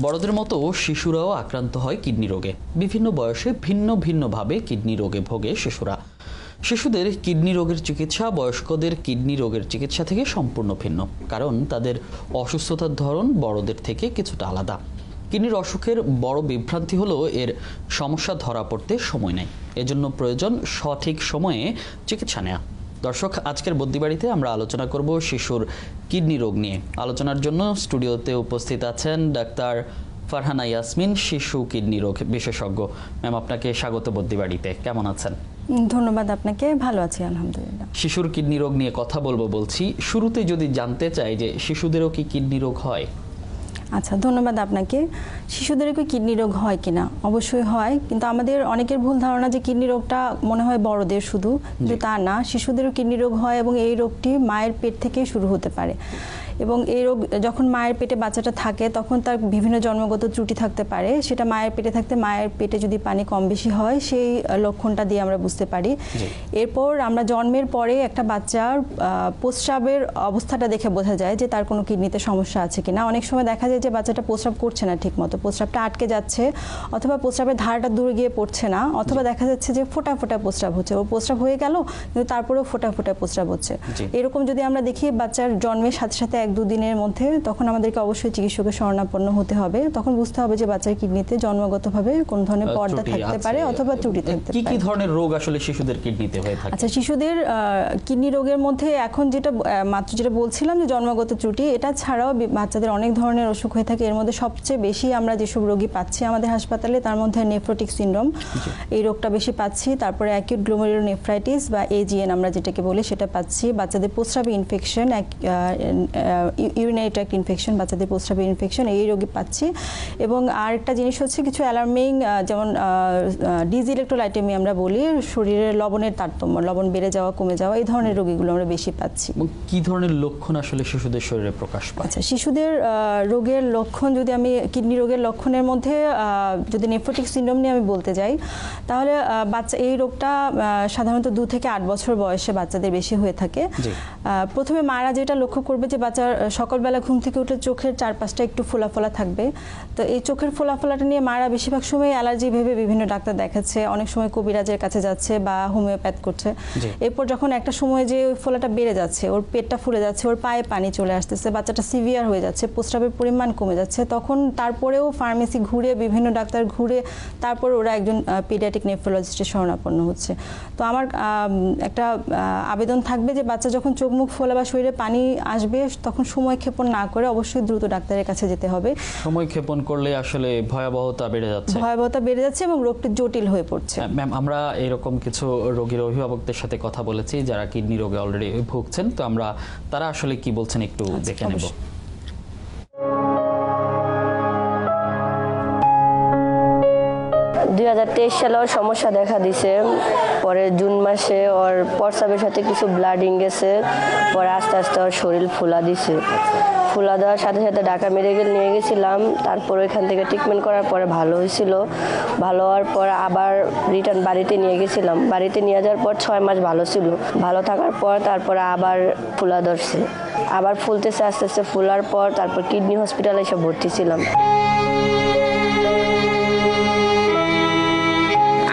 বড়দের মতো শিশুরাও আক্রান্ত হয় কিডনি রোগে। বিভিন্ন বয়সে ভিন্ন ভিন্নভাবে কিডনি রোগে ভোগে শিশুরা। শিশুদের কিডনি রোগের চিকিৎসা বয়স্কদের কিডনি রোগের চিকিৎসা থেকে সম্পূর্ণ ভিন্ন, কারণ তাদের অসুস্থতার ধরন বড়দের থেকে কিছুটা আলাদা। কিডনির অসুখের বড় বিভ্রান্তি হলো এর সমস্যা ধরা পড়তে সময় নেই, এজন্য প্রয়োজন সঠিক সময়ে চিকিৎসা নেওয়া। দর্শক, আজকের বুদ্ধিবাড়িতে আমরা আলোচনা করব শিশুর কিডনি রোগ নিয়ে। আলোচনার জন্য স্টুডিওতে উপস্থিত আছেন ডাক্তার ফারহানা ইয়াসমিন, শিশু কিডনি রোগ বিশেষজ্ঞ। ম্যাম, আপনাকে স্বাগত বুদ্ধিবাড়িতে। কেমন আছেন? ধন্যবাদ আপনাকে। ভালো আছি আলহামদুলিল্লাহ। শিশুর কিডনি রোগ নিয়ে কথা বলছি। শুরুতে যদি জানতে চাই যে শিশুদেরও কি কিডনি রোগ হয়? আচ্ছা, ধন্যবাদ আপনাকে। শিশুদের কি কিডনি রোগ হয় কিনা? অবশ্যই হয়, কিন্তু আমাদের অনেকের ভুল ধারণা যে কিডনি রোগটা মনে হয় বড়দের শুধু, কিন্তু তা না। শিশুদেরও কিডনি রোগ হয় এবং এই রোগটি মায়ের পেট থেকে শুরু হতে পারে। এবং এই রোগ যখন মায়ের পেটে বাচ্চাটা থাকে তখন তার বিভিন্ন জন্মগত ত্রুটি থাকতে পারে। সেটা মায়ের পেটে থাকতে মায়ের পেটে যদি পানি কম বেশি হয় সেই লক্ষণটা দিয়ে আমরা বুঝতে পারি। এরপর আমরা জন্মের পরে একটা বাচ্চার প্রস্রাবের অবস্থাটা দেখে বোঝা যায় যে তার কোনো কিডনিতে সমস্যা আছে কিনা। অনেক সময় দেখা যায় যে বাচ্চাটা প্রস্রাব করছে না ঠিক মতো, প্রস্রাবটা আটকে যাচ্ছে, অথবা প্রস্রাবের ধারাটা দূরে গিয়ে পড়ছে না, অথবা দেখা যাচ্ছে যে ফোঁটা ফোঁটা প্রস্রাব হচ্ছে। ও প্রস্রাব হয়ে গেল কিন্তু তারপরেও ফোঁটা ফোঁটা প্রস্রাব হচ্ছে। এরকম যদি আমরা দেখি বাচ্চার জন্মের সাথে সাথে 1-2 দিনের মধ্যে, তখন আমাদেরকে অবশ্যই চিকিৎসকের শরণাপন্ন হতে হবে। তখন বুঝতে হবে যে বাচ্চার কিডনিতে জন্মগতভাবে কোন ধরনের পর্দা থাকতে পারে অথবা ত্রুটি থাকতে পারে। কি ধরনের রোগ আসলে শিশুদের কিডনিতে হয়ে থাকে? আচ্ছা, শিশুদের কিডনি রোগের মধ্যে এখন যেটা বলছিলাম যে জন্মগত ত্রুটি, এটা ছাড়াও বাচ্চাদের অনেক ধরনের অসুখ হয়ে থাকে। এর মধ্যে সবচেয়ে বেশি আমরা যেসব রোগী পাচ্ছি আমাদের হাসপাতালে, তার মধ্যে নেফ্রোটিক সিনড্রোম, এই রোগটা বেশি পাচ্ছি। তারপরে অ্যাকিউট গ্লোমেরুলোনেফ্রাইটিস বা এজিএন আমরা যেটাকে বলি সেটা পাচ্ছি। বাচ্চাদের প্রস্রাবে ইনফেকশন, ইউরিনারি ট্র্যাক্ট ইনফেকশন, বাচ্চাদের প্রস্রাবে ইনফেকশন, এই রোগী পাচ্ছি। এবং আরেকটা জিনিস হচ্ছে কিছু অ্যালার্মিং, যেমন ডিসইলেক্ট্রোলাইটেমি আমরা বলি, শরীরের লবণের তারতম্য, লবণ বেড়ে যাওয়া কমে যাওয়া, এই ধরনের রোগীগুলো আমরা বেশি পাচ্ছি। কি ধরনের লক্ষণ আসলে শিশুদের শরীরে প্রকাশ পায়? আচ্ছা, শিশুদের রোগের লক্ষণ যদি আমি কিডনি রোগের লক্ষণের মধ্যে যদি নেফ্রোটিক সিনড্রোম নিয়ে আমি বলতে যাই, তাহলে বাচ্চা এই রোগটা সাধারণত 2 থেকে 8 বছর বয়সে বাচ্চাদের বেশি হয়ে থাকে। প্রথমে মারা যেটা লক্ষ্য করবে যে বাচ্চার সকালবেলা ঘুম থেকে উঠে চোখের চারপাশটা একটু ফোলা ফোলা থাকবে। তো এই চোখের ফোলা ফোলাটা নিয়ে মারা বেশিরভাগ সময় অ্যালার্জি ভেবে বিভিন্ন ডাক্তার দেখাচ্ছে, অনেক সময় কবিরাজের কাছে যাচ্ছে বা হোমিওপ্যাথ করছে। এরপর যখন একটা সময় যে ওই ফোলাটা বেড়ে যাচ্ছে, ওর পেটটা ফুলে যাচ্ছে, ওর পায়ে পানি চলে আসতেছে, বাচ্চাটা সিভিয়ার হয়ে যাচ্ছে, প্রস্রাবের পরিমাণ কমে যাচ্ছে, তখন তারপরেও ফার্মেসি ঘুরে বিভিন্ন ডাক্তার ঘুরে তারপর ওরা একজন পিডিয়াট্রিক নেফ্রোলজিস্টের শরণাপন্ন হচ্ছে। তো আমার একটা আবেদন থাকবে যে বাচ্চা যখন চোখ মুখ ফোলা বা শরীরে পানি আসবে তখন সময় ক্ষেপণ না করে অবশ্যই দ্রুত ডাক্তারের কাছে যেতে হবে। সময় ক্ষেপণ করলে আসলে ভয়াবহতা বেড়ে যাচ্ছে এবং রোগটি জটিল হয়ে পড়ছে। ম্যাম, আমরা এরকম কিছু রোগীর অভিভাবকদের সাথে কথা বলেছি যারা কিডনি রোগে অলরেডি ভুগছেন। তো তারা আসলে কি বলছেন একটু দেখে নেব। 2023 সালেও সমস্যা দেখা দিছে। পরে জুন মাসে ওর প্রস্রাবের সাথে কিছু ব্লাডিং গেছে। পরে আস্তে আস্তে ওর শরীর ফুলা দিছে। ফুলা দেওয়ার সাথে সাথে ঢাকা মেডিকেল নিয়ে গেছিলাম। তারপর ওইখান থেকে ট্রিটমেন্ট করার পরে ভালো হয়েছিল। ভালো হওয়ার পর আবার রিটার্ন বাড়িতে নিয়ে গেছিলাম। বাড়িতে নিয়ে যাওয়ার পর 6 মাস ভালো ছিল। ভালো থাকার পর তারপরে আবার ফুলা ধরছে, আবার ফুলতেছে আস্তে আস্তে। ফুলার পর তারপর কিডনি হসপিটালে এসে ভর্তি ছিলাম।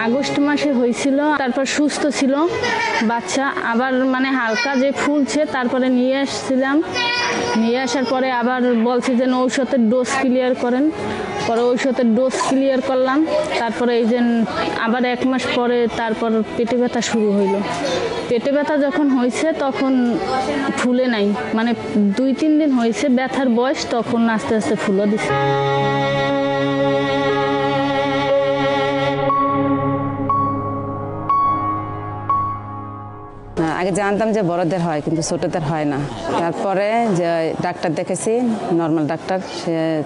আগস্ট মাসে হয়েছিল, তারপর সুস্থ ছিল বাচ্চা। আবার হালকা যে ফুলছে, তারপরে নিয়ে আসছিলাম। নিয়ে আসার পরে আবার বলছে যে ঔষধের ডোজ ক্লিয়ার করেন। পরে ঔষধের ডোজ ক্লিয়ার করলাম। তারপরে এই যে আবার 1 মাস পরে তারপর পেটে ব্যথা শুরু হইল। পেটে ব্যথা যখন হয়েছে তখন ফুলে নাই, 2-3 দিন হয়েছে ব্যথার বয়স, তখন আস্তে আস্তে ফুলে দিছে। আগে জানতাম যে বড়দের হয় কিন্তু ছোটদের হয় না। তারপরে যে ডাক্তার দেখেছি, নর্মাল ডাক্তার,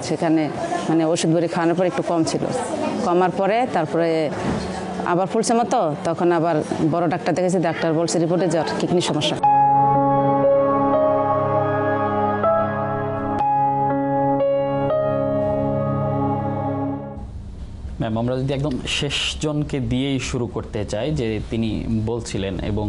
সেখানে ওষুধ বড়ি খাওয়ানোর পর একটু কম ছিল। কমার পরে তারপরে আবার ফুলছে মতো, তখন আবার বড় ডাক্তার দেখেছি। ডাক্তার বলছে রিপোর্টে জ্বর, কিডনির সমস্যা। ম্যাম, আমরা যদি একদম শেষ জনকে দিয়েই শুরু করতে চাই, যে তিনি বলছিলেন এবং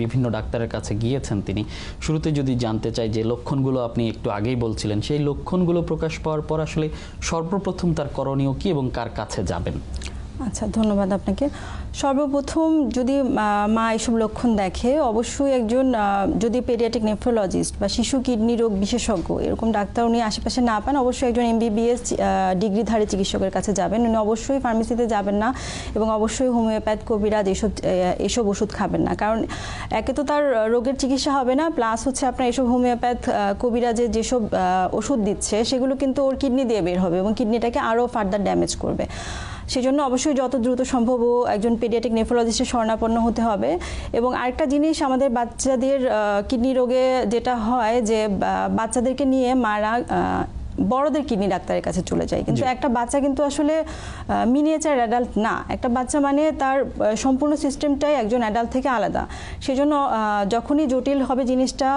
বিভিন্ন ডাক্তারের কাছে গিয়েছেন, তিনি শুরুতে যদি জানতে চাই যে লক্ষণগুলো আপনি একটু আগেই বলছিলেন, সেই লক্ষণগুলো প্রকাশ পাওয়ার পর আসলে সর্বপ্রথম তার করণীয় কি এবং কার কাছে যাবেন? আচ্ছা, ধন্যবাদ আপনাকে। সর্বপ্রথম যদি মা এসব লক্ষণ দেখে, অবশ্যই একজন যদি পেডিয়াট্রিক নেফ্রোলজিস্ট বা শিশু কিডনি রোগ বিশেষজ্ঞ এরকম ডাক্তার উনি আশেপাশে না পান, অবশ্যই একজন MBBS ডিগ্রিধারী চিকিৎসকের কাছে যাবেন। উনি অবশ্যই ফার্মেসিতে যাবেন না এবং অবশ্যই হোমিওপ্যাথ, কবিরাজ এসব ওষুধ খাবেন না। কারণ একে তো তার রোগের চিকিৎসা হবে না, প্লাস হচ্ছে আপনার এসব হোমিওপ্যাথ, কবিরাজের যেসব ওষুধ দিচ্ছে সেগুলো কিন্তু ওর কিডনি দিয়ে বের হবে এবং কিডনিটাকে আরও ফার্দার ড্যামেজ করবে। সেজন্য অবশ্যই যত দ্রুত সম্ভব একজন পেডিয়াট্রিক নেফ্রোলজিস্টের শরণাপন্ন হতে হবে। এবং আরেকটা জিনিস, আমাদের বাচ্চাদের কিডনি রোগে যেটা হয় যে বাচ্চাদেরকে নিয়ে মারা বড়দের কিডনি ডাক্তারের কাছে চলে যায়, কিন্তু একটা বাচ্চা কিন্তু আসলে মিনিয়েচার অ্যাডাল্ট না। একটা বাচ্চা মানে তার সম্পূর্ণ সিস্টেমটাই একজন অ্যাডাল্ট থেকে আলাদা। সেজন্য যখনই জটিল হবে জিনিসটা,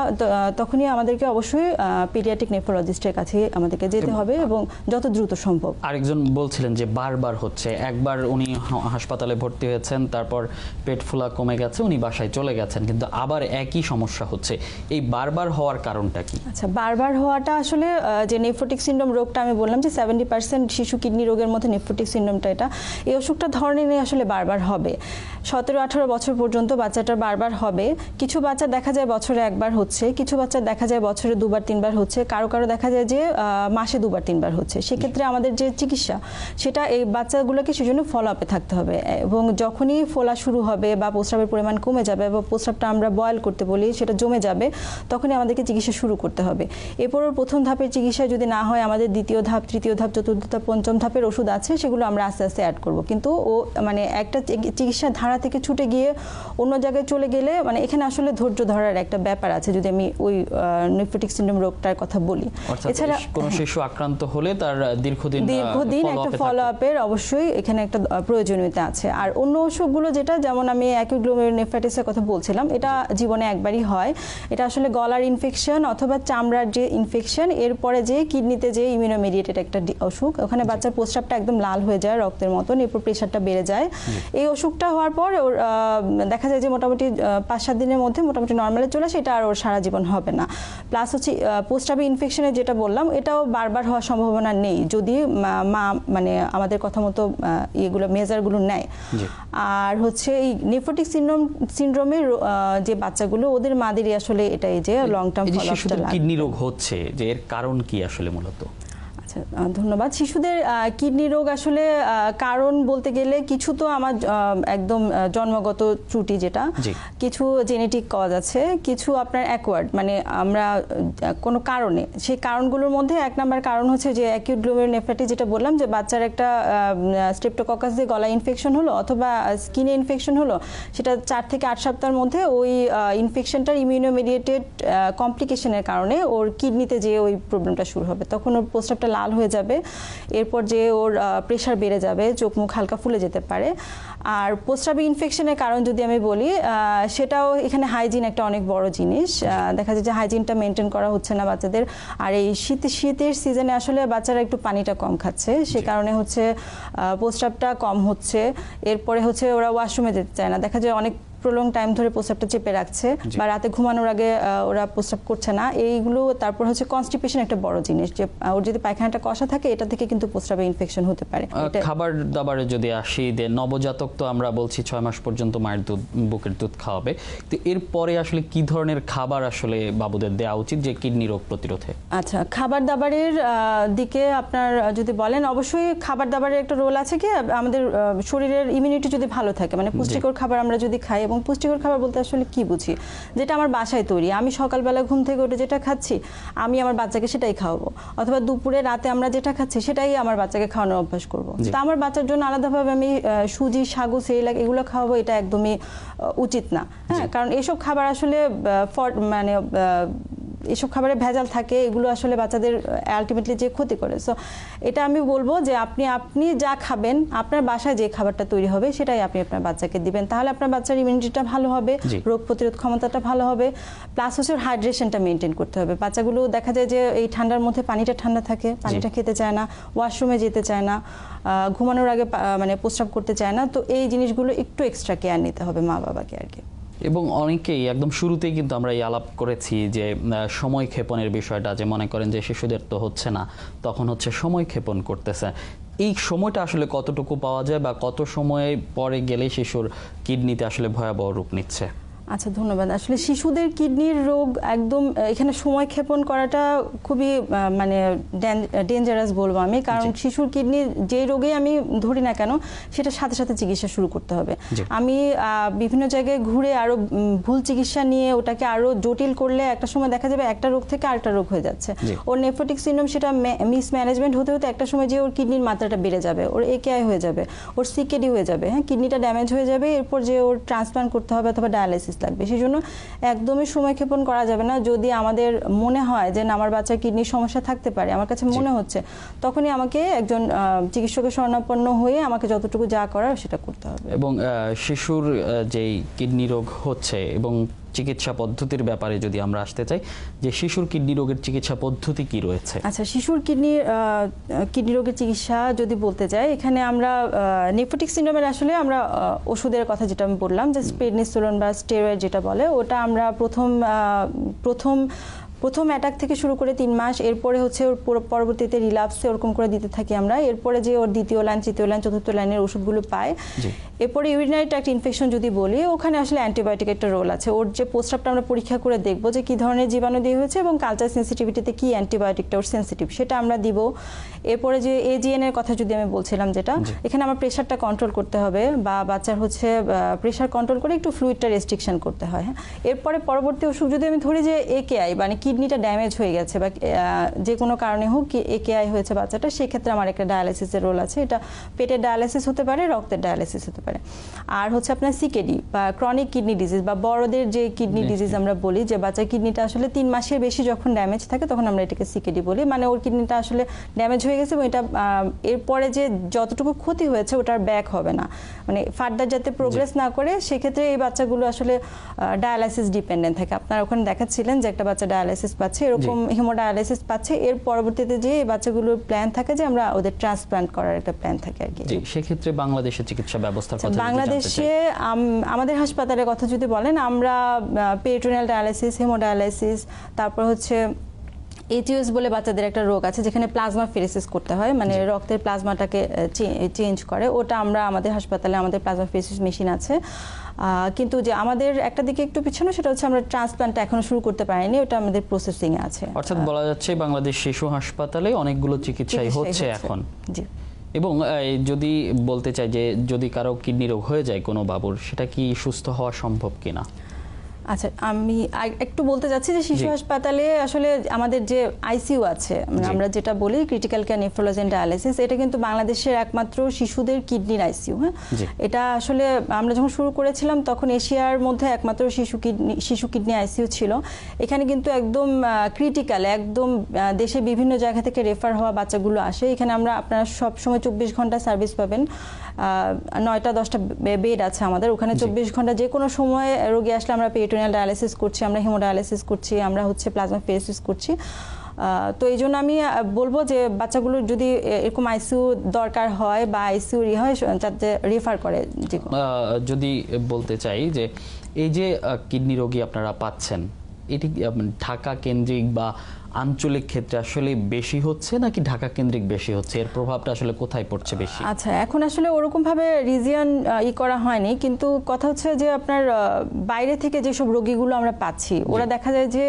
তখনই আমাদেরকে অবশ্যই পেডিয়াট্রিক নেফ্রোলজিস্টের কাছে আমাদেরকে যেতে হবে এবং যত দ্রুত সম্ভব। আরেকজন বলছিলেন যে বারবার হচ্ছে, একবার উনি হাসপাতালে ভর্তি হয়েছেন, তারপর পেট ফোলা কমে গেছে, উনি বাসায় চলে গেছেন, কিন্তু আবার একই সমস্যা হচ্ছে। এই বারবার হওয়ার কারণটা কি? আচ্ছা, বারবার হওয়াটা আসলে যে নেফ্রোটিক সিন্ড্রোম রোগটা আমি বললাম যে 70% শিশু কিডনি রোগের মধ্যে নেফ্রোটিক সিন্ড্রোমটা, এই অসুখটা ধরনের নিয়ে আসলে বারবার হবে। 17-18 বছর পর্যন্ত বাচ্চাটা বারবার হবে। কিছু বাচ্চা দেখা যায় বছরে একবার হচ্ছে, কিছু বাচ্চা দেখা যায় বছরে 2-3 হচ্ছে, কারো কারো দেখা যায় যে মাসে 2-3 হচ্ছে। সেক্ষেত্রে আমাদের যে চিকিৎসা, সেটা এই বাচ্চাগুলোকে সেজন্য ফলো আপে থাকতে হবে। এবং যখনই ফোলা শুরু হবে বা প্রস্রাবের পরিমাণ কমে যাবে বা প্রস্রাবটা আমরা বয়েল করতে বলি, সেটা জমে যাবে, তখনই আমাদেরকে চিকিৎসা শুরু করতে হবে। এরপরও প্রথম ধাপের চিকিৎসা যদি না হয়, আমাদের দ্বিতীয় ধাপ, তৃতীয় ধাপ, চতুর্থ ধাপ, পঞ্চম ধাপের ওষুধ আছে, সেগুলো আমরা আস্তে আস্তে অ্যাড করব। কিন্তু মানে একটা চিকিৎসার ধারা থেকে ছুটে গিয়ে অন্য জায়গায় চলে গেলে, মানে এখানে আসলে ধৈর্য ধরার একটা ব্যাপার আছে, যদি আমি ওই নেফ্রোটিক সিন্ড্রোম রোগটার কথা বলি। এছাড়া কোনো শিশু আক্রান্ত হলে তার দীর্ঘদিন একটা ফলো আপের অবশ্যই এখানে একটা প্রয়োজনীয়তা আছে। আর অন্য অসুখগুলো যেটা, যেমন আমি অ্যাকিউট গ্লোমেরুলোনেফ্রাইটিসের কথা বলছিলাম, এটা জীবনে একবারই হয়। এটা আসলে গলার ইনফেকশন অথবা চামড়ার যে ইনফেকশন, এরপরে যে কিডনিতে যে ইমিউনোমেডিয়েটেড একটা অসুখ, ওখানে বাচ্চার প্রস্রাবটা একদম লাল হয়ে যায় রক্তের মতন, এরপর প্রেশারটা বেড়ে যায়। এই অসুখটা হওয়ার পর ওর দেখা যায় যে মোটামুটি 5-7 দিনের মধ্যে মোটামুটি নর্মালে চলে আসে, এটা আর ওর সারা জীবন হবে না। প্লাস হচ্ছে প্রস্রাবে ইনফেকশনের যেটা বললাম, এটাও বারবার হওয়ার সম্ভাবনা নেই যদি মা মানে আমাদের কথা মতো এগুলো মেজারগুলো নেয়। আর হচ্ছে এই নেফ্রোটিক সিন্ড্রোমের যে বাচ্চাগুলো, ওদের মাদেরই আসলে এটাই যে লং টার্ম ফলো আপটা লাগে। কিডনি রোগ হচ্ছে, যে এর কারণ কি আসলে মূলত? ধন্যবাদ। শিশুদের কিডনি রোগ আসলে কারণ বলতে গেলে কিছু তো আমার একদম জন্মগত ত্রুটি, যেটা কিছু জেনেটিক কজ আছে, কিছু আপনার অ্যাকোয়ার্ড, মানে আমরা কোনো কারণে, সেই কারণগুলোর মধ্যে 1 নাম্বার কারণ হচ্ছে যে অ্যাকিউট গ্লোমেরুলোনেফ্রাইটিস, যেটা বললাম যে বাচ্চার একটা স্ট্রেপ্টোককাস দিয়ে গলায় ইনফেকশন হলো অথবা স্কিনে ইনফেকশন হলো, সেটা 4 থেকে 8 সপ্তাহের মধ্যে ওই ইনফেকশনটার ইমিউনোমেডিয়েটেড কমপ্লিকেশনের কারণে ওর কিডনিতে যে ওই প্রবলেমটা শুরু হবে, তখন ওর প্রস্রাবটা লাল হয়ে যাবে, এরপর যে ওর প্রেশার বেড়ে যাবে, চোখ মুখ হালকা ফুলে যেতে পারে। আর প্রস্রাবে ইনফেকশনের কারণ যদি আমি বলি, সেটাও এখানে হাইজিন একটা অনেক বড় জিনিস। দেখা যায় যে হাইজিনটা মেনটেন করা হচ্ছে না বাচ্চাদের। আর এই শীতের সিজনে আসলে বাচ্চারা একটু পানিটা কম খাচ্ছে, সে কারণে হচ্ছে প্রস্রাবটা কম হচ্ছে। এরপরে হচ্ছে ওরা ওয়াশরুমে যেতে চায় না, দেখা যায় অনেক প্রলং টাইম ধরে প্রস্রাবটা চেপে রাখছে, বা রাতে ঘুমানোর আগে ওরা প্রস্রাব করছে না, এইগুলো। তারপর হচ্ছে কনস্টিপেশন একটা বড় জিনিস, যে ওর যদি পায়খানাটা কষা থাকে, এটা থেকে কিন্তু প্রস্রাবে ইনফেকশন হতে পারে। খাবার দাবারে যদি আসি, নবজাতক তো আমরা বলছি 6 মাস পর্যন্ত মায়ের দুধ, বুকের দুধ খাওয়াবে, তো এরপরে আসলে কি ধরনের খাবার আসলে বাবুদের দেওয়া উচিত যে কিডনি রোগ প্রতিরোধে? আচ্ছা, খাবার দাবারের দিকে আপনার যদি বলেন, অবশ্যই খাবার দাবারের একটা রোল আছে কি, আমাদের শরীরের ইমিউনিটি যদি ভালো থাকে, মানে পুষ্টিকর খাবার আমরা যদি খাই, এবং পুষ্টিকর খাবার বলতে আসলে কি বুঝি, যেটা আমার বাসায় তৈরি, আমি সকালবেলা ঘুম থেকে উঠে যেটা খাচ্ছি, আমি আমার বাচ্চাকে সেটাই খাওয়াবো, অথবা দুপুরে রাতে আমরা যেটা খাচ্ছি সেটাই আমার বাচ্চাকে খাওয়ানোর অভ্যাস করবো। তা আমার বাচ্চার জন্য আলাদাভাবে আমি সুজি, সাগু, সেরেলাক এগুলো খাওয়াবো, এটা একদমই উচিত না। হ্যাঁ, কারণ এসব খাবার আসলে মানে এসব খাবারে ভেজাল থাকে, এগুলো আসলে বাচ্চাদের আলটিমেটলি যে ক্ষতি করে। সো এটা আমি বলবো যে আপনি যা খাবেন, আপনার বাসায় যে খাবারটা তৈরি হবে সেটাই আপনি আপনার বাচ্চাকে দিবেন, তাহলে আপনার বাচ্চার ইমিউনিটিটা ভালো হবে, রোগ প্রতিরোধ ক্ষমতাটা ভালো হবে, প্লাস হচ্ছে হাইড্রেশনটা মেনটেন করতে হবে। বাচ্চাগুলো দেখা যায় যে এই ঠান্ডার মধ্যে পানিটা ঠান্ডা থাকে, পানিটা খেতে চায় না, ওয়াশরুমে যেতে চায় না, ঘুমানোর আগে মানে প্রস্রাব করতে চায় না। তো এই জিনিসগুলো একটু এক্সট্রা কেয়ার নিতে হবে মা বাবাকে আর কি। এবং অনেকেই একদম শুরুতেই কিন্তু আমরা এই আলাপ করেছি যে সময় ক্ষেপণের বিষয়টা, যে মনে করেন যে শিশুদের তো হচ্ছে না, তখন হচ্ছে সময় ক্ষেপণ করতেছে। এই সময়টা আসলে কতটুকু পাওয়া যায় বা কত সময় পরে গেলে শিশুর কিডনিতে আসলে ভয়াবহ রূপ নিচ্ছে? আচ্ছা, ধন্যবাদ। আসলে শিশুদের কিডনির রোগ একদম এখানে সময় ক্ষেপণ করাটা খুবই মানে ডেঞ্জারাস বলবো আমি, কারণ শিশুর কিডনি যে রোগে আমি ধরি না কেন সেটা সাথে সাথে চিকিৎসা শুরু করতে হবে। আমি বিভিন্ন জায়গায় ঘুরে আরো ভুল চিকিৎসা নিয়ে ওটাকে আরো জটিল করলে একটা সময় দেখা যাবে একটা রোগ থেকে আরেকটা রোগ হয়ে যাচ্ছে। ওর নেফ্রোটিক সিনড্রোম, সেটা মিসম্যানেজমেন্ট হতে হতে একটা সময় যে ওর কিডনির মাত্রাটা বেড়ে যাবে, ওর একেআই হয়ে যাবে, ওর সিকেডি হয়ে যাবে, হ্যাঁ, কিডনিটা ড্যামেজ হয়ে যাবে, এরপর যে ওর ট্রান্সপ্লান্ট করতে হবে অথবা ডায়ালাইসিস লাগবে। সেই জন্য একদমই সময় ক্ষেপণ করা যাবে না। যদি আমাদের মনে হয় যে আমার বাচ্চার কিডনির সমস্যা থাকতে পারে, আমার কাছে মনে হচ্ছে, তখনই আমাকে একজন চিকিৎসকের শরণাপন্ন হয়ে আমাকে যতটুকু যা করার সেটা করতে হবে। এবং শিশুর যেই কিডনি রোগ হচ্ছে এবং চিকিৎসা পদ্ধতির ব্যাপারে যদি আমরা আসতে চাই, যে শিশুর কিডনি রোগের চিকিৎসা পদ্ধতি কি রয়েছে? আচ্ছা, শিশুর কিডনি রোগের চিকিৎসা যদি বলতে যাই, এখানে আমরা নেফ্রোটিক সিনড্রোমের আসলে আমরা ওষুধের কথা যেটা আমি বললাম যে প্রেডনিসোলোন বা স্টেরয়েড যেটা বলে, ওটা আমরা প্রথম অ্যাটাক থেকে শুরু করে 3 মাস, এরপরে হচ্ছে ওর পরবর্তীতে রিল্যাপসে ওরকম করে দিতে থাকি আমরা। এরপরে যে ওর দ্বিতীয় লাইন, তৃতীয় লাইন, চতুর্থ লাইনের ওষুধগুলো পায়। এরপরে ইউরিনারি ট্র্যাক্ট ইনফেকশন যদি বলি, ওখানে আসলে অ্যান্টিবায়োটিক একটা রোল আছে। ওর যে প্রস্রাবটা আমরা পরীক্ষা করে দেখবো যে কি ধরনের জীবাণু দিয়ে হয়েছে এবং কালচার সেন্সিটিভিটিতে কি অ্যান্টিবায়োটিকটা ওর সেন্সিটিভ, সেটা আমরা দিব। এরপরে যে এজিএন এর কথা যদি আমি বলছিলাম, যেটা এখানে আমার প্রেশারটা কন্ট্রোল করতে হবে, বা বাচ্চার হচ্ছে প্রেশার কন্ট্রোল করে একটু ফ্লুইডটা রেস্ট্রিকশন করতে হয়। হ্যাঁ, এরপরে পরবর্তী ওষুধ যদি আমি ধরি যে একেআই, মানে কিডনিটা ড্যামেজ হয়ে গেছে বা যে কোনো কারণে হোক একেআই হয়েছে বাচ্চাটা, সেক্ষেত্রে আমার একটা ডায়ালাইসিসের রোল আছে। এটা পেটের ডায়ালাইসিস হতে পারে, রক্তের ডায়ালাইসিস হতে পারে। আর হচ্ছে আপনার সিকেডি বা ক্রনিক কিডনি ডিজিজ বা বড়দের যে কিডনি ডিজিজ আমরা বলি, যে বাচ্চার কিডনিটা আসলে 3 মাসের বেশি যখন ড্যামেজ থাকে তখন আমরা এটাকে সিকেডি বলি। মানে ওর কিডনিটা আসলে ড্যামেজ হয়ে গেছে এবং এটা এরপরে যে যতটুকু ক্ষতি হয়েছে ওটার ব্যাক হবে না, মানে ফার্দার যাতে প্রোগ্রেস না করে, সেক্ষেত্রে এই বাচ্চাগুলো আসলে ডায়ালাইসিস ডিপেন্ডেন্ট থাকে। আপনারা ওখানে দেখাচ্ছিলেন যে একটা বাচ্চা ডায়ালাইসিস পাচ্ছে, এরকম হেমোডায়ালাইসিস পাচ্ছে, এর পরবর্তীতে যে এই বাচ্চাগুলোর প্ল্যান থাকে যে আমরা ওদের ট্রান্সপ্লান্ট করার একটা প্ল্যান থাকে আর কি। সেক্ষেত্রে বাংলাদেশের চিকিৎসা ব্যবস্থার কথা বাংলাদেশে আমাদের হাসপাতালের কথা যদি বলেন, আমরা পেরিটোনিয়াল ডায়ালাইসিস, হেমোডায়ালাইসিস, তারপর হচ্ছে এইচইউএস বলে বাচ্চাদের একটা রোগ আছে যেখানে প্লাজমা ফেরেসিস করতে হয়, মানে রক্তের প্লাজমাটাকে চেঞ্জ করে, ওটা আমরা আমাদের হাসপাতালে আমাদের প্লাজমা ফেরেসিস মেশিন আছে। কিন্তু যে আমাদের একটা দিকে একটু পিছনে, সেটা হচ্ছে আমরা ট্রান্সপ্লান্টটা এখনো শুরু করতে পারিনি, ওটা আমাদের প্রসেসিং এ আছে। অর্থাৎ বলা যাচ্ছে বাংলাদেশ শিশু হাসপাতালে অনেকগুলো চিকিৎসাই হচ্ছে এখন। জি। এবং যদি বলতে চাই যে যদি কারো কিডনি রোগ হয়ে যায় কোনো বাবুর, সেটা কি সুস্থ হওয়া সম্ভব কিনা? আচ্ছা, আমি একটু বলতে যাচ্ছি যে শিশু হাসপাতালে আসলে আমাদের যে আইসিইউ আছে, মানে আমরা যেটা বলি critical care nephrology and dialysis, এটা কিন্তু বাংলাদেশের একমাত্র শিশুদের কিডনির আইসিইউ। হ্যাঁ, এটা আসলে আমরা যখন শুরু করেছিলাম তখন এশিয়ার মধ্যে একমাত্র শিশু কিডনি আইসিইউ ছিল। এখানে কিন্তু একদম ক্রিটিক্যাল, একদম দেশে বিভিন্ন জায়গা থেকে রেফার হওয়া বাচ্চাগুলো আসে। এখানে আপনারা সবসময় 24 ঘন্টা সার্ভিস পাবেন, 9টা-10টা বেড আছে আমাদের ওখানে। 24 ঘন্টা যে কোনো সময় রোগী আসলে আমরা পেরিটোনিয়াল ডায়ালাইসিস করছি, আমরা হেমোডায়ালাইসিস করছি, আমরা হচ্ছে প্লাজমা ফেরেসিস করছি। তো এই জন্য আমি বলবো যে বাচ্চাগুলোর যদি এরকম আইসিইউ দরকার হয় বা আইসিইউ হয়, যাতে রেফার করে। যদি বলতে চাই যে এই যে কিডনি রোগী আপনারা পাচ্ছেন, এটি ঢাকা কেন্দ্রিক বা আঞ্চলিক ক্ষেত্রে আসলে বেশি হচ্ছে নাকি ঢাকা কেন্দ্রিক বেশি হচ্ছে? এর প্রভাবটা আসলে কোথায় পড়ছে বেশি? আচ্ছা, এখন আসলে ওরকম ভাবে রিজিয়ন করা হয়নি, কিন্তু কথা হচ্ছে যে আপনার বাইরে থেকে যেসব রোগীগুলো আমরা পাচ্ছি, ওরা দেখা যায় যে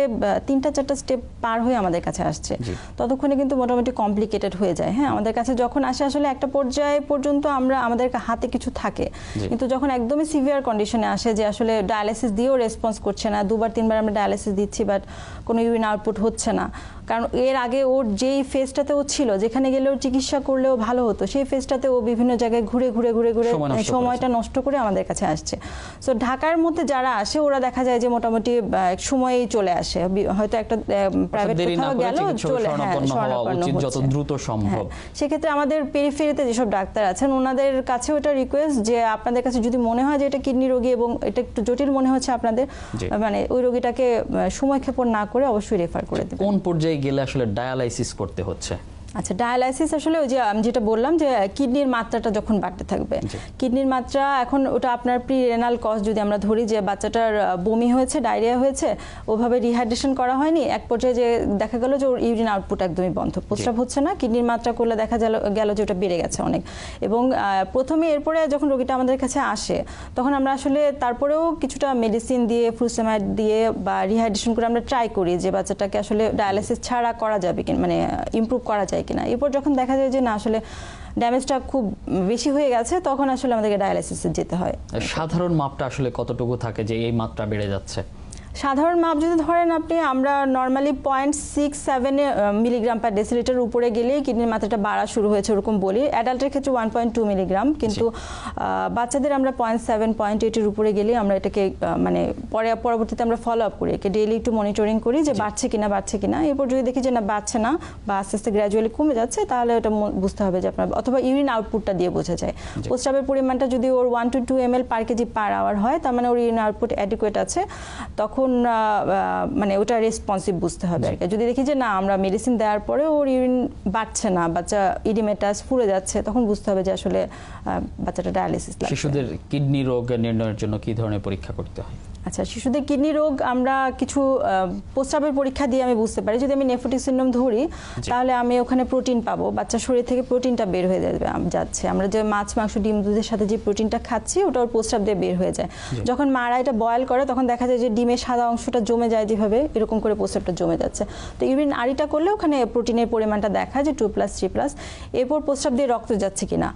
3টা-4টা স্টেপ পার হয়ে আমাদের কাছে আসছে, ততক্ষণে কিন্তু মোটামুটি কমপ্লিকেটেড হয়ে যায়। হ্যাঁ, আমাদের কাছে যখন আসে আসলে একটা পর্যায়ে পর্যন্ত আমাদের হাতে কিছু থাকে, কিন্তু যখন একদমই সিভিয়ার কন্ডিশনে আসে যে আসলে ডায়ালাইসিস দিয়েও রেসপন্স করছে না, 2বার 3বার আমরা ডায়ালাইসিস দিচ্ছি বাট কোনো ইউরিন আউটপুট হচ্ছে না, কারণ এর আগে ওর যেই ফেজটাতে ও ছিল, যেখানে গেলে ওর চিকিৎসা করলেও ভালো হতো, সেই ফেজটাতে ও বিভিন্ন জায়গায় ঘুরে ঘুরে ঘুরে ঘুরে সময়টা নষ্ট করে আমাদের কাছে আসছে। সো ঢাকার মধ্যে যারা আসে ওরা দেখা যায় যে মোটামুটি সময়েই চলে আসে, হয়তো একটা প্রাইভেট কোথাও গেল চলে, যত দ্রুত সম্ভব। সেক্ষেত্রে আমাদের পেরিফেরিতে যেসব ডাক্তার আছেন ওনাদের কাছে ওটা রিকোয়েস্ট যে আপনাদের কাছে যদি মনে হয় যে এটা কিডনি রোগী এবং এটা একটু জটিল মনে হচ্ছে আপনাদের, মানে ওই রোগীটাকে সময়ক্ষেপণ না করে অবশ্যই রেফার করে দেবেন। কোন পর্যায়ে গেলে আসলে ডায়ালাইসিস করতে হচ্ছে? আচ্ছা, ডায়ালাইসিস আসলে ওই যে আমি যেটা বললাম যে কিডনির মাত্রাটা যখন বাড়তে থাকবে, কিডনির মাত্রা এখন ওটা আপনার প্রি রেনাল কজ যদি আমরা ধরি যে বাচ্চাটার বমি হয়েছে, ডায়রিয়া হয়েছে, ওভাবে রিহাইড্রেশন করা হয়নি, এক পর্যায়ে যে দেখা গেল যে ওর ইউরিন আউটপুট একদমই বন্ধ, প্রস্রাব হচ্ছে না, কিডনির মাত্রা করলে দেখা গেল যে ওটা বেড়ে গেছে অনেক। এবং প্রথমে এরপরে যখন রোগীটা আমাদের কাছে আসে তখন আমরা আসলে তারপরেও কিছুটা মেডিসিন দিয়ে, ফ্লুসেমাইড দিয়ে বা রিহাইড্রেশন করে আমরা ট্রাই করি যে বাচ্চাটাকে আসলে ডায়ালাইসিস ছাড়া করা যাবে কিনা, মানে ইমপ্রুভ করা যায় কিনা। এরপর যখন দেখা যায় যে না আসলে ড্যামেজটা খুব বেশি হয়ে গেছে তখন আসলে আমাদেরকে ডায়ালাইসিসে যেতে হয়। সাধারণ মাপটা আসলে কতটুকু থাকে যে এই মাত্রা বেড়ে যাচ্ছে? সাধারণ মাপ যদি ধরেন আপনি, আমরা নর্মালি 0.67 মিলিগ্রাম পার ডেসিলিটার উপরে গেলেই কিডনির মাত্রাটা বাড়া শুরু হয়েছে ওরকম বলি। অ্যাডাল্টের ক্ষেত্রে 1.2 মিলিগ্রাম, কিন্তু বাচ্চাদের আমরা 0.7 0.8 এর উপরে গেলে আমরা এটাকে মানে পরবর্তীতে আমরা ফলো আপ করি, একে ডেইলি একটু মনিটরিং করি যে বাড়ছে কিনা। এরপর যদি দেখি যে না বাড়ছে না বা আস্তে আস্তে গ্র্যাজুয়ালি কমে যাচ্ছে তাহলে ওটা বুঝতে হবে যে আপনার, অথবা ইউরিন আউটপুটটা দিয়ে বোঝা যায়। প্রস্রাবের পরিমাণটা যদি ওর 1 to 2 ml per KG per hour হয় তার মানে ওর ইউরিন আউটপুট অ্যাডিকুয়েট আছে, তখন মানে ওটা রেসপন্সিভ বুঝতে হবে আর কি। যদি দেখি যে না আমরা মেডিসিন দেওয়ার পরে ওর ইউরিন বাড়ছে না, বাচ্চা ইডিমেটাস ফুলে যাচ্ছে, তখন বুঝতে হবে যে আসলে বাচ্চাটা ডায়ালিসিস লাগবে। শিশুদের কিডনি রোগ নির্ণয়ের জন্য কি ধরনের পরীক্ষা করতে হয়? আচ্ছা, শিশুদের কিডনি রোগ আমরা কিছু প্রস্রাবের পরীক্ষা দিয়ে আমি বুঝতে পারি। যদি আমি নেফ্রোটিক সিনড্রোম ধরি তাহলে আমি ওখানে প্রোটিন পাবো, বাচ্চার শরীর থেকে প্রোটিনটা বের হয়ে যাচ্ছে। আমরা যে মাছ, মাংস, ডিম, দুধের সাথে যে প্রোটিনটা খাচ্ছি ওটা ওর প্রস্রাব দিয়ে বের হয়ে যায়। যখন মারা এটা বয়েল করে তখন দেখা যায় যে ডিমের সাদা অংশটা জমে যায়, যেভাবে এরকম করে প্রস্রাবটা জমে যাচ্ছে। তো ইউরিন আরিটা করলে ওখানে প্রোটিনের পরিমাণটা দেখা যে 2+, 3+। এরপর প্রস্রাব দিয়ে রক্ত যাচ্ছে কিনা,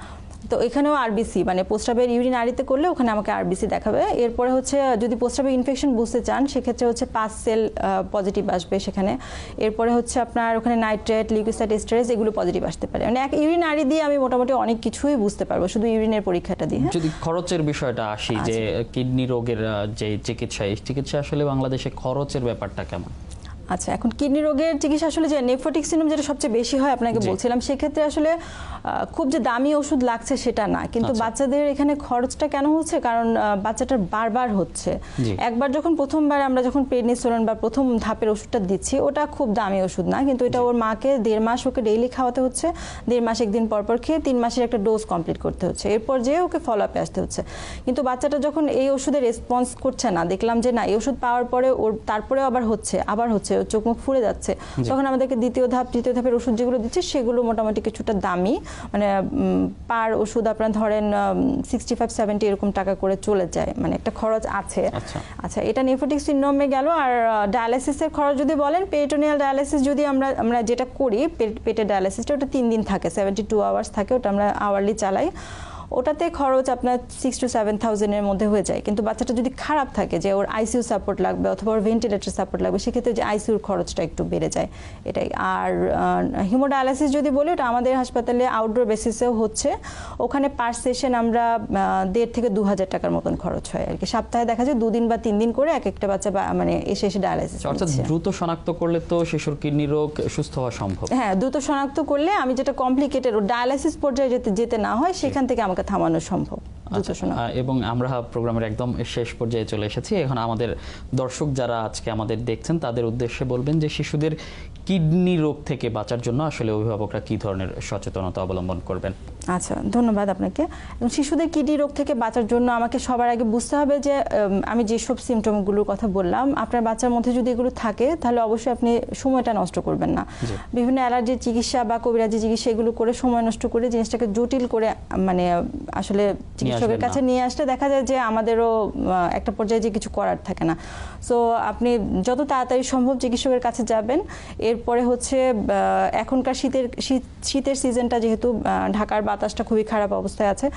তো এখানেও আরবিসি মানে প্রস্রাবের ইউরিন আরিতে করলে ওখানে আমাকে আরবিসি দেখাবে। এরপরে হচ্ছে যদি প্রস্রাবের ইনফেকশন বুঝতে চান সেক্ষেত্রে হচ্ছে 5 সেল পজিটিভ আসবে সেখানে। এরপরে হচ্ছে আপনার ওখানে নাইট্রেট, লিউকোসাইট এস্টারেজ এগুলো পজিটিভ আসতে পারে। মানে এক ইউরিন আরি দিয়ে আমি মোটামুটি অনেক কিছুই বুঝতে পারবো শুধু ইউরিনের পরীক্ষাটা দিয়ে। যদি খরচের বিষয়টা আসি, যে কিডনি রোগের যে চিকিৎসা, এই চিকিৎসা আসলে বাংলাদেশে খরচের ব্যাপারটা কেমন? আচ্ছা, এখন কিডনি রোগের চিকিৎসা আসলে যে নেফ্রোটিক সিনড্রোম যেটা সবচেয়ে বেশি হয় আপনাকে বলছিলাম, সেক্ষেত্রে আসলে খুব যে দামি ওষুধ লাগছে সেটা না, কিন্তু বাচ্চাদের এখানে খরচটা কেন হচ্ছে, কারণ বাচ্চাটার বারবার হচ্ছে। একবার যখন প্রথমবার আমরা যখন প্রেডনিসোলন বা প্রথম ধাপের ওষুধটা দিচ্ছি ওটা খুব দামি ওষুধ না, কিন্তু এটা ওর মাকে 1.5 মাস ওকে ডেইলি খাওয়াতে হচ্ছে, 1.5 মাস একদিন পরপর খেয়ে 3 মাসের একটা ডোজ কমপ্লিট করতে হচ্ছে, এরপর যে ওকে ফলো আপে আসতে হচ্ছে। কিন্তু বাচ্চাটা যখন এই ওষুধে রেসপন্স করছে না, দেখলাম যে না এই ওষুধ পাওয়ার পরে ওর তারপরেও আবার হচ্ছে চোখ মুখ ফুলে যাচ্ছে, তখন আমাদেরকে দ্বিতীয় ধাপের ওষুধ যেগুলো দিচ্ছে সেগুলো মোটামুটি কিছুটা দামি, মানে পার ওষুধ আপনারা ধরেন 65-70 এরকম টাকা করে চলে যায়, মানে একটা খরচ আছে। আচ্ছা, এটা নেফ্রোটিক সিনড্রোমে গেল। আর ডায়ালাইসিসের খরচ যদি বলেন, পেরিটোনিয়াল ডায়ালাইসিস যদি আমরা যেটা করি, পেটের ডায়ালাইসিসটা ওটা 3 দিন থাকে, 72 আওয়ার্স থাকে, ওটা আমরা আওয়ারলি চালাই। ওটাতে খরচ আপনার 6,000 to 7,000 এর মধ্যে হয়ে যায়। কিন্তু বাচ্চাটা যদি খারাপ থাকে, যে ওর আইসিইউ সাপোর্ট লাগবে অথবা ওর ভেন্টিলেটর সাপোর্ট লাগবে, সেক্ষেত্রে যে আইসিইউর খরচটা একটু বেড়ে যায়, এটাই। আর হিমোডায়ালাইসিস যদি বলি, ওটা আমাদের হাসপাতালে আউটডোর বেসিসেও হচ্ছে, ওখানে পার সেশন আমরা 1,500 থেকে 2,000 টাকার মতন খরচ হয় আর কি। সপ্তাহে দেখা যায় 2 দিন বা 3 দিন করে এক একটা বাচ্চা মানে এসে ডায়ালাইসিস। অর্থাৎ দ্রুত শনাক্ত করলে তো শিশুর কিডনি রোগ সুস্থ হওয়া সম্ভব। হ্যাঁ, দ্রুত শনাক্ত করলে আমি যেটা কমপ্লিকেটেড ও ডায়ালাইসিস পর্যায়ে যেতে না হয় সেখান থেকে আমাকে থামানো সম্ভব। এবং আমরা প্রোগ্রামের একদম শেষ পর্যায়ে চলে এসেছি। এখন আমাদের দর্শক যারা আজকে আমাদের দেখছেন তাদের উদ্দেশ্যে বলবেন যে শিশুদের কিডনি রোগ থেকে বাঁচার জন্য আসলে অভিভাবকরা কি ধরনের সচেতনতা অবলম্বন করবেন? আচ্ছা, ধন্যবাদ আপনাকে। শিশুদের কিডনি রোগ থেকে বাঁচার জন্য আমাকে সবার আগে বুঝতে হবে যে আমি যেসব সিমটমগুলোর কথা বললাম, আপনার বাচ্চার মধ্যে যদি এগুলো থাকে তাহলে অবশ্যই আপনি সময়টা নষ্ট করবেন না। বিভিন্ন অ্যালার্জির চিকিৎসা বা কবিরাজি চিকিৎসা এগুলো করে সময় নষ্ট করে জিনিসটাকে জটিল করে মানে আসলে চিকিৎসকের কাছে নিয়ে আসলে দেখা যায় যে আমাদেরও একটা পর্যায়ে যে কিছু করার থাকে না। সো আপনি যত তাড়াতাড়ি সম্ভব চিকিৎসকের কাছে যাবেন। এরপরে হচ্ছে এখনকার শীতের সিজনটা, যেহেতু ঢাকার বাতাসটা খুবই খারাপ অবস্থায় আছে,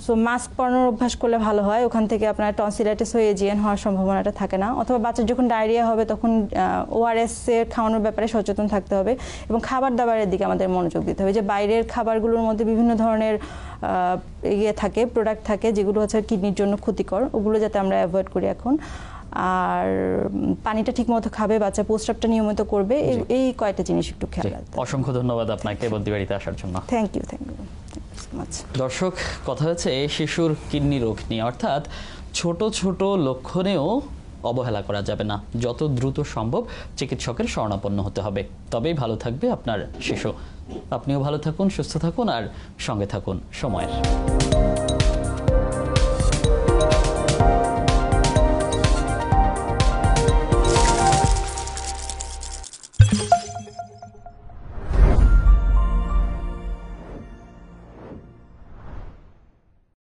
সো মাস্ক পরানোর অভ্যাস করলে ভালো হয়, ওখান থেকে আপনার টনসিলাইটিস হয়ে এজিএন হওয়ার সম্ভাবনাটা থাকে না। অথবা বাচ্চার যখন ডায়রিয়া হবে তখন ওআরএস এর খাওয়ানোর ব্যাপারে সচেতন থাকতে হবে এবং খাবার দাবারের দিকে আমাদের মনোযোগ দিতে হবে। যে বাইরের খাবারগুলোর মধ্যে বিভিন্ন ধরনের থাকে, প্রোডাক্ট থাকে যেগুলো হচ্ছে কিডনির জন্য ক্ষতিকর, ওগুলো যাতে আমরা অ্যাভয়েড করি এখন। আর পানিটা ঠিকমতো খাবে, বাচ্চা প্রস্রাবটা নিয়মিত করবে, এই কয়টা জিনিস একটু খেয়াল রাখতে হবে। অসংখ্য ধন্যবাদ আপনাকে বদ্বীবাড়িতে আসার জন্য। Thank you so much. দর্শক, কথা হচ্ছে শিশুর কিডনি রোগ নিয়ে, অর্থাৎ ছোট ছোট লক্ষণেও অবহেলা করা যাবে না, যত দ্রুত সম্ভব চিকিৎসকের শরণাপন্ন হতে হবে, তবেই ভালো থাকবে আপনার শিশু। আপনিও ভালো থাকুন, সুস্থ থাকুন আর সঙ্গে থাকুন সময়ের।